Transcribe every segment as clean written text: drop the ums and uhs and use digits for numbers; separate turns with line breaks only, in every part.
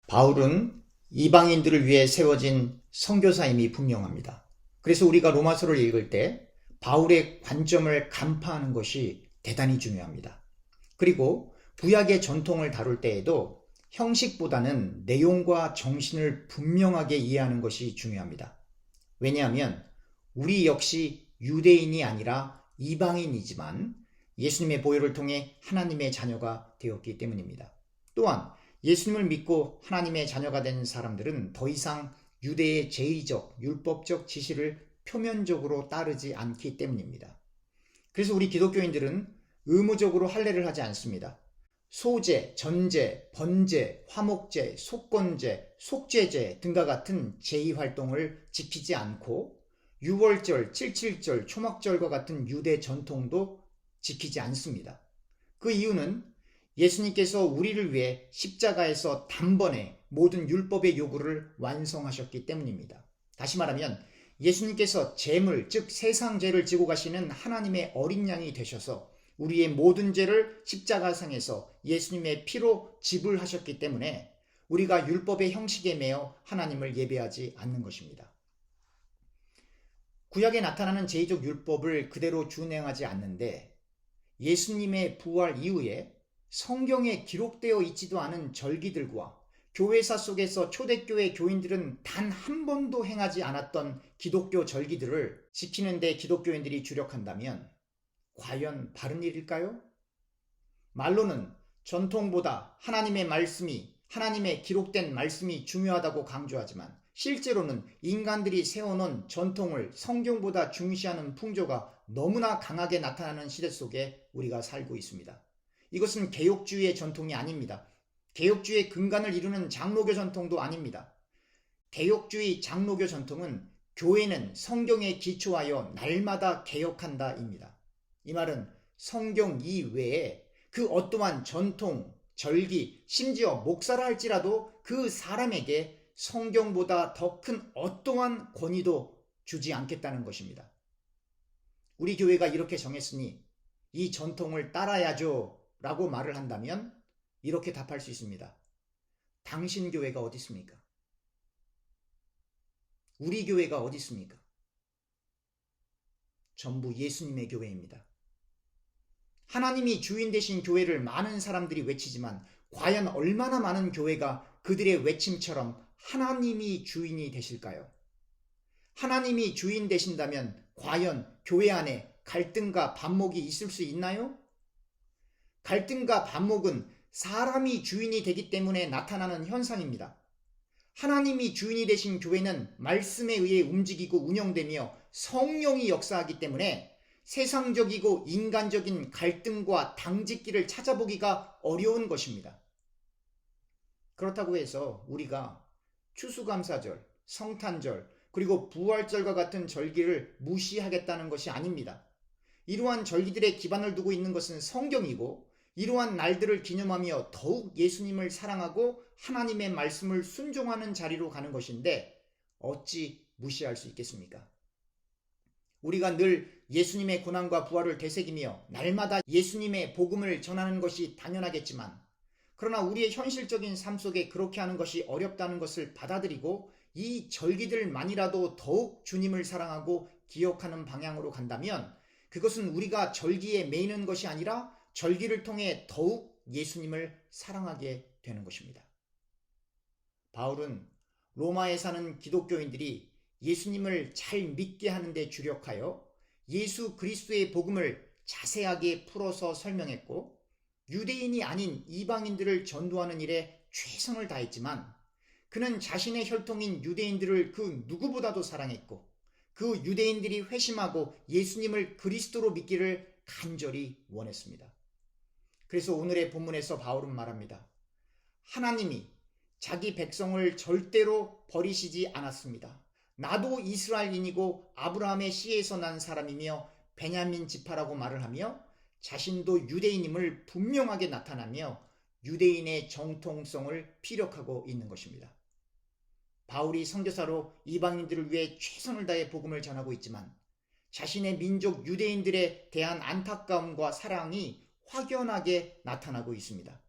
바울은 이방인들을 위해 세워진 선교사임이 분명합니다. 그래서 우리가 로마서를 읽을 때 바울의 관점을 간파하는 것이 대단히 중요합니다. 그리고 구약의 전통을 다룰 때에도 형식보다는 내용과 정신을 분명하게 이해하는 것이 중요합니다. 왜냐하면 우리 역시 유대인이 아니라 이방인이지만 예수님의 보혈을 통해 하나님의 자녀가 되었기 때문입니다. 또한 예수님을 믿고 하나님의 자녀가 된 사람들은 더 이상 유대의 제의적, 율법적 지시를 표면적으로 따르지 않기 때문입니다. 그래서 우리 기독교인들은 의무적으로 할례를 하지 않습니다. 소제, 전제, 번제, 화목제, 속건제, 속죄제 등과 같은 제의 활동을 지키지 않고 유월절, 칠칠절, 초막절과 같은 유대 전통도 지키지 않습니다. 그 이유는 예수님께서 우리를 위해 십자가에서 단번에 모든 율법의 요구를 완성하셨기 때문입니다. 다시 말하면 예수님께서 제물, 즉 세상 죄를 지고 가시는 하나님의 어린 양이 되셔서 우리의 모든 죄를 십자가상에서 예수님의 피로 지불하셨기 때문에 우리가 율법의 형식에 매여 하나님을 예배하지 않는 것입니다. 구약에 나타나는 제의적 율법을 그대로 준행하지 않는데 예수님의 부활 이후에 성경에 기록되어 있지도 않은 절기들과 교회사 속에서 초대교회 교인들은 단 한 번도 행하지 않았던 기독교 절기들을 지키는 데 기독교인들이 주력한다면 과연 바른 일일까요? 말로는 전통보다 하나님의 기록된 말씀이 중요하다고 강조하지만 실제로는 인간들이 세워놓은 전통을 성경보다 중시하는 풍조가 너무나 강하게 나타나는 시대 속에 우리가 살고 있습니다. 이것은 개혁주의의 전통이 아닙니다. 개혁주의의 근간을 이루는 장로교 전통도 아닙니다. 개혁주의 장로교 전통은 교회는 성경에 기초하여 날마다 개혁한다입니다. 이 말은 성경 이외에 그 어떠한 전통, 절기, 심지어 목사라 할지라도 그 사람에게 성경보다 더 큰 어떠한 권위도 주지 않겠다는 것입니다. 우리 교회가 이렇게 정했으니 이 전통을 따라야죠 라고 말을 한다면 이렇게 답할 수 있습니다. 당신 교회가 어디 있습니까? 우리 교회가 어디 있습니까? 전부 예수님의 교회입니다. 하나님이 주인 되신 교회를 많은 사람들이 외치지만 과연 얼마나 많은 교회가 그들의 외침처럼 하나님이 주인이 되실까요? 하나님이 주인 되신다면 과연 교회 안에 갈등과 반목이 있을 수 있나요? 갈등과 반목은 사람이 주인이 되기 때문에 나타나는 현상입니다. 하나님이 주인이 되신 교회는 말씀에 의해 움직이고 운영되며 성령이 역사하기 때문에 세상적이고 인간적인 갈등과 당짓기를 찾아보기가 어려운 것입니다. 그렇다고 해서 우리가 추수감사절, 성탄절, 그리고 부활절과 같은 절기를 무시하겠다는 것이 아닙니다. 이러한 절기들의 기반을 두고 있는 것은 성경이고 이러한 날들을 기념하며 더욱 예수님을 사랑하고 하나님의 말씀을 순종하는 자리로 가는 것인데 어찌 무시할 수 있겠습니까? 우리가 늘 예수님의 고난과 부활을 되새기며 날마다 예수님의 복음을 전하는 것이 당연하겠지만 그러나 우리의 현실적인 삶 속에 그렇게 하는 것이 어렵다는 것을 받아들이고 이 절기들만이라도 더욱 주님을 사랑하고 기억하는 방향으로 간다면 그것은 우리가 절기에 매이는 것이 아니라 절기를 통해 더욱 예수님을 사랑하게 되는 것입니다. 바울은 로마에 사는 기독교인들이 예수님을 잘 믿게 하는 데 주력하여 예수 그리스도의 복음을 자세하게 풀어서 설명했고 유대인이 아닌 이방인들을 전도하는 일에 최선을 다했지만 그는 자신의 혈통인 유대인들을 그 누구보다도 사랑했고 그 유대인들이 회심하고 예수님을 그리스도로 믿기를 간절히 원했습니다. 그래서 오늘의 본문에서 바울은 말합니다. 하나님이 자기 백성을 절대로 버리시지 않았습니다. 나도 이스라엘인이고 아브라함의 씨에서 난 사람이며 베냐민 지파라고 말을 하며 자신도 유대인임을 분명하게 나타나며 유대인의 정통성을 피력하고 있는 것입니다. 바울이 선교사로 이방인들을 위해 최선을 다해 복음을 전하고 있지만 자신의 민족 유대인들에 대한 안타까움과 사랑이 확연하게 나타나고 있습니다.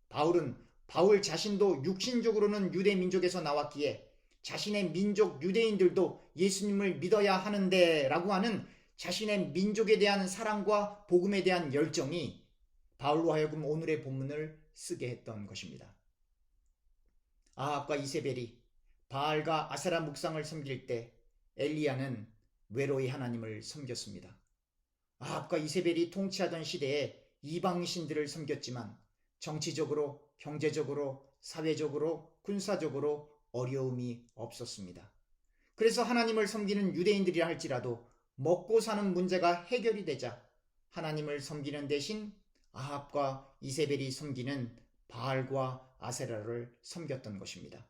바울은 바울 자신도 육신적으로는 유대 민족에서 나왔기에 자신의 민족 유대인들도 예수님을 믿어야 하는데 라고 하는 자신의 민족에 대한 사랑과 복음에 대한 열정이 바울로 하여금 오늘의 본문을 쓰게 했던 것입니다. 아합과 이세벨이 바알과 아세라 묵상을 섬길 때 엘리야는 외로이 하나님을 섬겼습니다. 아합과 이세벨이 통치하던 시대에 이방신들을 섬겼지만 정치적으로, 경제적으로, 사회적으로, 군사적으로 어려움이 없었습니다. 그래서 하나님을 섬기는 유대인들이라 할지라도 먹고 사는 문제가 해결이 되자 하나님을 섬기는 대신 아합과 이세벨이 섬기는 바알과 아세라를 섬겼던 것입니다.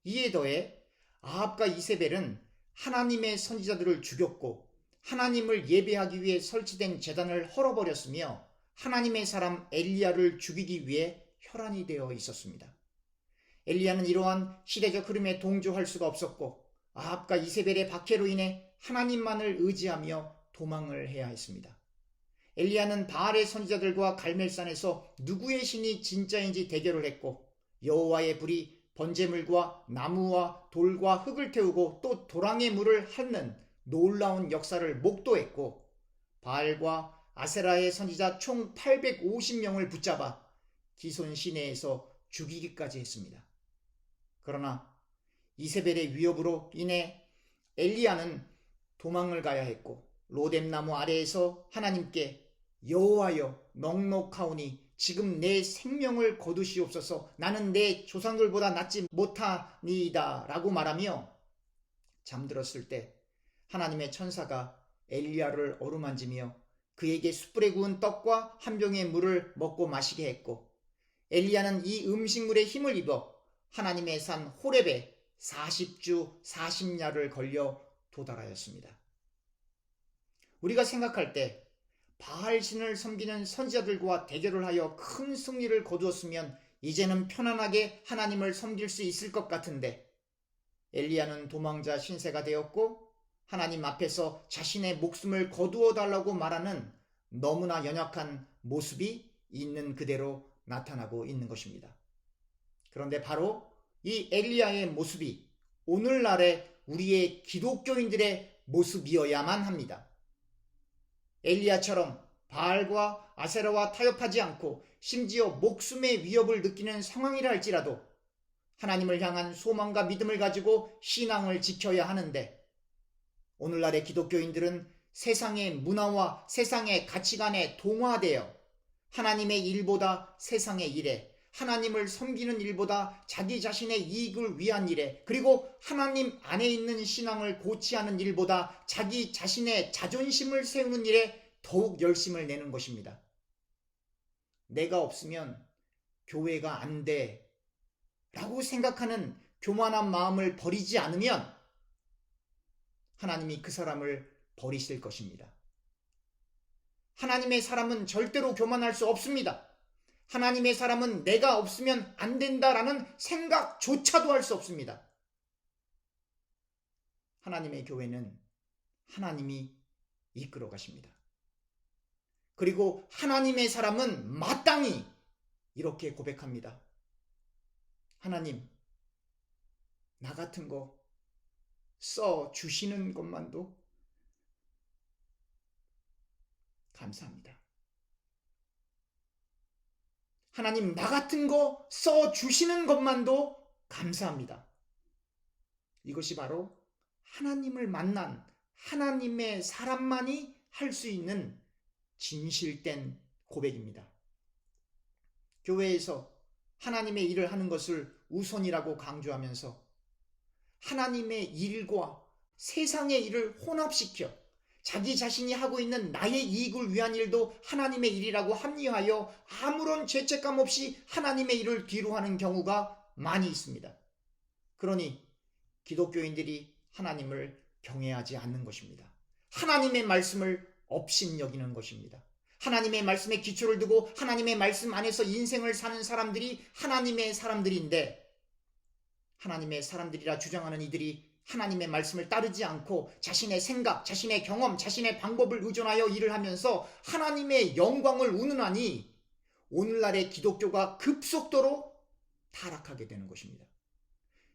이에 더해 아합과 이세벨은 하나님의 선지자들을 죽였고 하나님을 예배하기 위해 설치된 제단을 헐어버렸으며 하나님의 사람 엘리야를 죽이기 위해 혈안이 되어 있었습니다. 엘리야는 이러한 시대적 흐름에 동조할 수가 없었고 아합과 이세벨의 박해로 인해 하나님만을 의지하며 도망을 해야 했습니다. 엘리야는 바알의 선지자들과 갈멜산에서 누구의 신이 진짜인지 대결을 했고 여호와의 불이 번제물과 나무와 돌과 흙을 태우고 또 도랑의 물을 핥는 놀라운 역사를 목도했고 바알과 아세라의 선지자 총 850명을 붙잡아 기손 시내에서 죽이기까지 했습니다. 그러나 이세벨의 위협으로 인해 엘리야는 도망을 가야 했고 로뎀나무 아래에서 하나님께 여호와여 넉넉하오니 지금 내 생명을 거두시옵소서 나는 내 조상들보다 낫지 못하니이다 라고 말하며 잠들었을 때 하나님의 천사가 엘리야를 어루만지며 그에게 숯불에 구운 떡과 한 병의 물을 먹고 마시게 했고 엘리야는 이 음식물에 힘을 입어 하나님의 산 호렙에 40주 40야를 걸려 도달하였습니다. 우리가 생각할 때 바알신을 섬기는 선지자들과 대결을 하여 큰 승리를 거두었으면 이제는 편안하게 하나님을 섬길 수 있을 것 같은데 엘리야는 도망자 신세가 되었고 하나님 앞에서 자신의 목숨을 거두어 달라고 말하는 너무나 연약한 모습이 있는 그대로 나타나고 있는 것입니다. 그런데 바로 이 엘리야의 모습이 오늘날의 우리의 기독교인들의 모습이어야만 합니다. 엘리야처럼 바알과 아세라와 타협하지 않고 심지어 목숨의 위협을 느끼는 상황이라 할지라도 하나님을 향한 소망과 믿음을 가지고 신앙을 지켜야 하는데 오늘날의 기독교인들은 세상의 문화와 세상의 가치관에 동화되어 하나님의 일보다 세상의 일에 하나님을 섬기는 일보다 자기 자신의 이익을 위한 일에 그리고 하나님 안에 있는 신앙을 고취하는 일보다 자기 자신의 자존심을 세우는 일에 더욱 열심을 내는 것입니다. 내가 없으면 교회가 안 돼 라고 생각하는 교만한 마음을 버리지 않으면 하나님이 그 사람을 버리실 것입니다. 하나님의 사람은 절대로 교만할 수 없습니다. 하나님의 사람은 내가 없으면 안 된다라는 생각조차도 할 수 없습니다. 하나님의 교회는 하나님이 이끌어 가십니다. 그리고 하나님의 사람은 마땅히 이렇게 고백합니다. 하나님, 나 같은 거 써 주시는 것만도 감사합니다. 하나님, 나 같은 거 써 주시는 것만도 감사합니다. 이것이 바로 하나님을 만난 하나님의 사람만이 할 수 있는 진실된 고백입니다. 교회에서 하나님의 일을 하는 것을 우선이라고 강조하면서 하나님의 일과 세상의 일을 혼합시켜 자기 자신이 하고 있는 나의 이익을 위한 일도 하나님의 일이라고 합리화하여 아무런 죄책감 없이 하나님의 일을 뒤로 하는 경우가 많이 있습니다. 그러니 기독교인들이 하나님을 경외하지 않는 것입니다. 하나님의 말씀을 업신여기는 것입니다. 하나님의 말씀에 기초를 두고 하나님의 말씀 안에서 인생을 사는 사람들이 하나님의 사람들인데 하나님의 사람들이라 주장하는 이들이 하나님의 말씀을 따르지 않고 자신의 생각, 자신의 경험, 자신의 방법을 의존하여 일을 하면서 하나님의 영광을 운운하니 오늘날의 기독교가 급속도로 타락하게 되는 것입니다.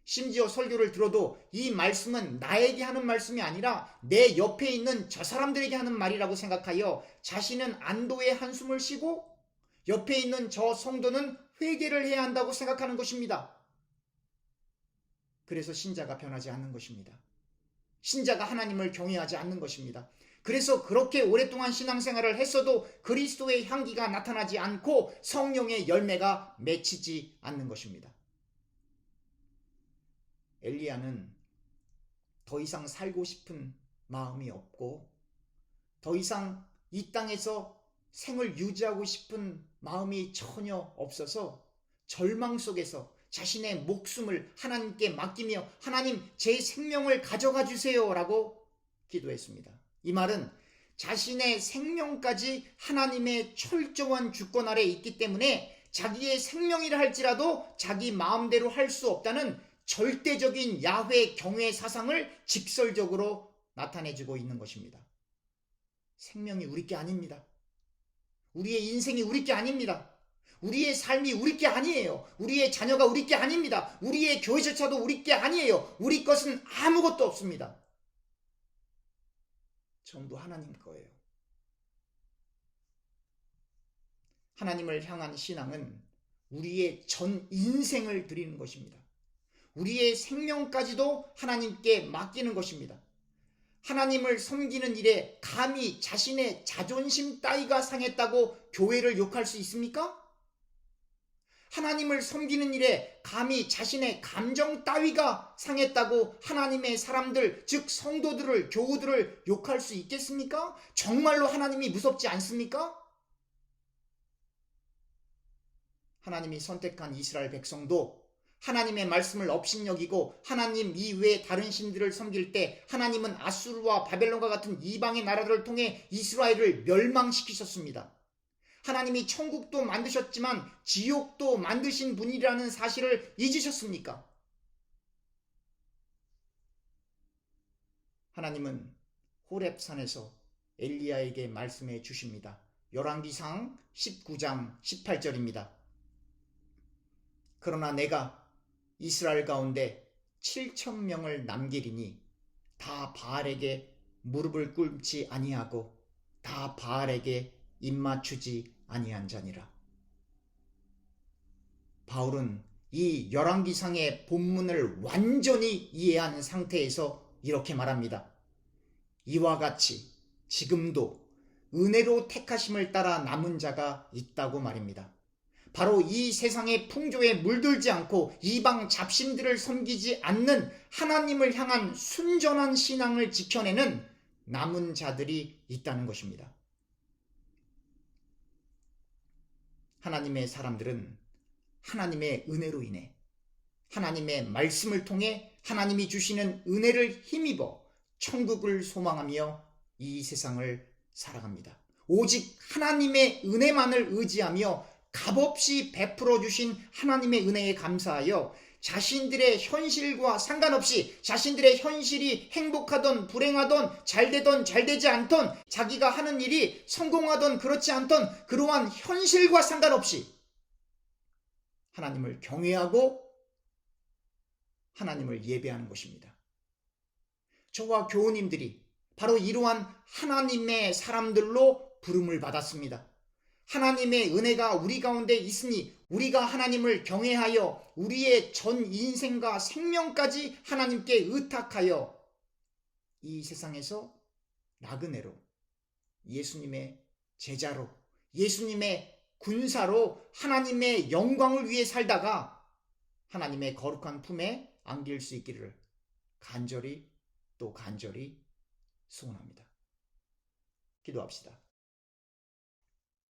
심지어 설교를 들어도 이 말씀은 나에게 하는 말씀이 아니라 내 옆에 있는 저 사람들에게 하는 말이라고 생각하여 자신은 안도의 한숨을 쉬고 옆에 있는 저 성도는 회개를 해야 한다고 생각하는 것입니다. 그래서 신자가 변하지 않는 것입니다. 신자가 하나님을 경외하지 않는 것입니다. 그래서 그렇게 오랫동안 신앙생활을 했어도 그리스도의 향기가 나타나지 않고 성령의 열매가 맺히지 않는 것입니다. 엘리야는 더 이상 살고 싶은 마음이 없고 더 이상 이 땅에서 생을 유지하고 싶은 마음이 전혀 없어서 절망 속에서 자신의 목숨을 하나님께 맡기며 하나님 제 생명을 가져가 주세요 라고 기도했습니다. 이 말은 자신의 생명까지 하나님의 철저한 주권 아래 있기 때문에 자기의 생명이라 할지라도 자기 마음대로 할 수 없다는 절대적인 야훼 경외 사상을 직설적으로 나타내주고 있는 것입니다. 생명이 우리 게 아닙니다. 우리의 인생이 우리 게 아닙니다. 우리의 삶이 우리 게 아니에요. 우리의 자녀가 우리 게 아닙니다. 우리의 교회 절차도 우리 게 아니에요. 우리 것은 아무것도 없습니다. 전부 하나님 거예요. 하나님을 향한 신앙은 우리의 전 인생을 드리는 것입니다. 우리의 생명까지도 하나님께 맡기는 것입니다. 하나님을 섬기는 일에 감히 자신의 자존심 따위가 상했다고 교회를 욕할 수 있습니까? 하나님을 섬기는 일에 감히 자신의 감정 따위가 상했다고 하나님의 사람들, 즉 성도들을, 교우들을 욕할 수 있겠습니까? 정말로 하나님이 무섭지 않습니까? 하나님이 선택한 이스라엘 백성도 하나님의 말씀을 업신여기고 하나님 이외의 다른 신들을 섬길 때 하나님은 아수르와 바벨론과 같은 이방의 나라들을 통해 이스라엘을 멸망시키셨습니다. 하나님이 천국도 만드셨지만 지옥도 만드신 분이라는 사실을 잊으셨습니까? 하나님은 호렙산에서 엘리야에게 말씀해 주십니다. 열왕기상 19장 18절입니다. 그러나 내가 이스라엘 가운데 7,000명을 남기리니 다 바알에게 무릎을 꿇지 아니하고 다 바알에게 입맞추지 아니한 자니라. 바울은 이 열왕기상의 본문을 완전히 이해한 상태에서 이렇게 말합니다. 이와 같이 지금도 은혜로 택하심을 따라 남은 자가 있다고 말입니다. 바로 이 세상의 풍조에 물들지 않고 이방 잡신들을 섬기지 않는 하나님을 향한 순전한 신앙을 지켜내는 남은 자들이 있다는 것입니다. 하나님의 사람들은 하나님의 은혜로 인해 하나님의 말씀을 통해 하나님이 주시는 은혜를 힘입어 천국을 소망하며 이 세상을 살아갑니다. 오직 하나님의 은혜만을 의지하며 값없이 베풀어 주신 하나님의 은혜에 감사하여 자신들의 현실과 상관없이 자신들의 현실이 행복하던 불행하던 잘되던 잘되지 않던 자기가 하는 일이 성공하던 그렇지 않던 그러한 현실과 상관없이 하나님을 경외하고 하나님을 예배하는 것입니다. 저와 교우님들이 바로 이러한 하나님의 사람들로 부름을 받았습니다. 하나님의 은혜가 우리 가운데 있으니 우리가 하나님을 경외하여 우리의 전 인생과 생명까지 하나님께 의탁하여 이 세상에서 나그네로 예수님의 제자로 예수님의 군사로 하나님의 영광을 위해 살다가 하나님의 거룩한 품에 안길 수 있기를 간절히 또 간절히 소원합니다. 기도합시다.